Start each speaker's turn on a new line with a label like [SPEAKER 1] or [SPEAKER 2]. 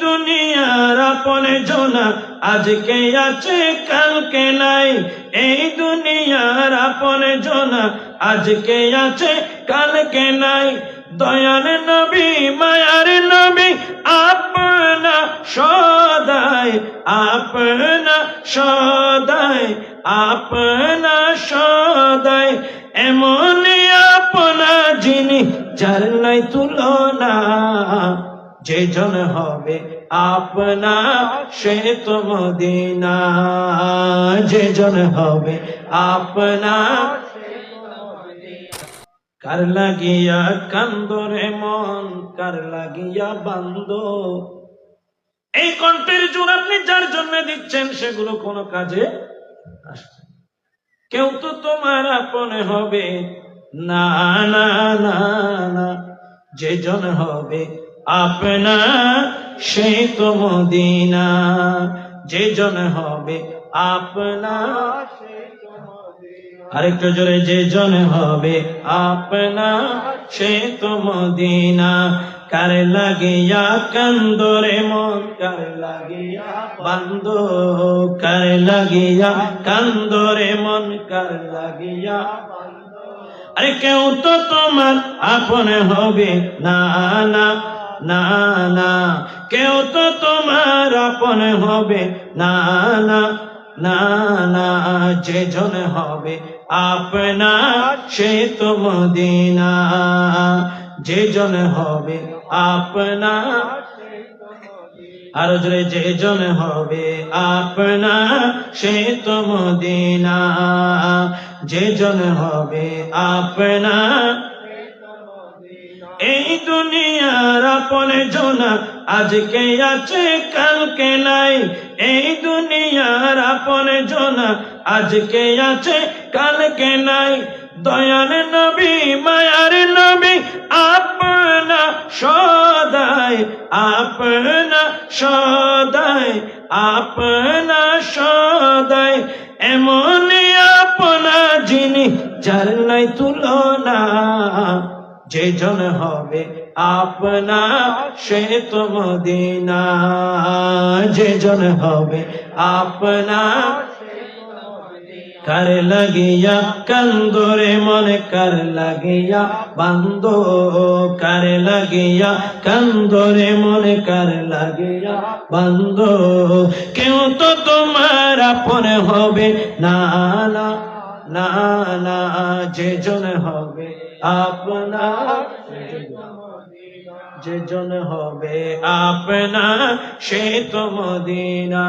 [SPEAKER 1] দুনিয়ার আপনে জনা আজকে আছে কালকে নাই, এই দুনিয়ার আপনে জনা আজকে আছে কালকে নাই। দয়ার নবী মায়ার নবী আপনা সদাই, আপনা সদাই, আপনা সদাই, এমন আপনা যিনি যার নাই তুলনা। যে জন হবে আপনা সে তো মদিনা, যে জন হবে আপনা। কার লাগিয়া কান্দরে মন, কার লাগিয়া বান্দ। এই কণ্ঠের জোর আপনি যার জন্য দিচ্ছেন সেগুলো কোনো কাজে আসবে। কেউ তো তোমার আপনে হবে না, না, না, না। যে জন হবে আপনা সেই তো মদিনা, যে জন হবে আপনা। আরেকটু জোরে, যে জন হবে আপনা সে তো মদিনা। কার লাগিয়া কান্দরে মন, কার লাগিয়া বান্দ, কার লাগিয়া কান্দরে মন, কার লাগিয়া। আরে কেউ তো তোমার আপনে হবে না, না, না, না। কেউ তো তোমার আপনে হবে না, না, না, না। যে জন হবে আপনা সে তো মদিনা, যে জন হবে আপনা। আরো জোরে, যে জন হবে আপনা সে তো মদিনা, যে জন হবে আপনা। এই দুনিয়ার আপনে জনা আজকে আছে কালকে নাই, এই দুনিয়ার আপনে জনা আজকে আছে কালকে নাই। দয়ার নবী মায়ার নবী আপনা সদাই, আপনা সদাই, আপনা সদাই, এমন আপনা যিনি যার নাই তুলনা। যে জন হবে আপনা সে তো মদিনা, যে জন হবে আপনা। কার লাগিয়া কান্দরে মনে, কার লাগিয়া বান্দ, কার লাগিয়া কান্দরে মনে, কার লাগিয়া বান্দ। কেউ তো তোমার আপনে হবে না, না, না, না। যে জন হবে আপনা, যে জন হবে আপনা সে তো মদিনা।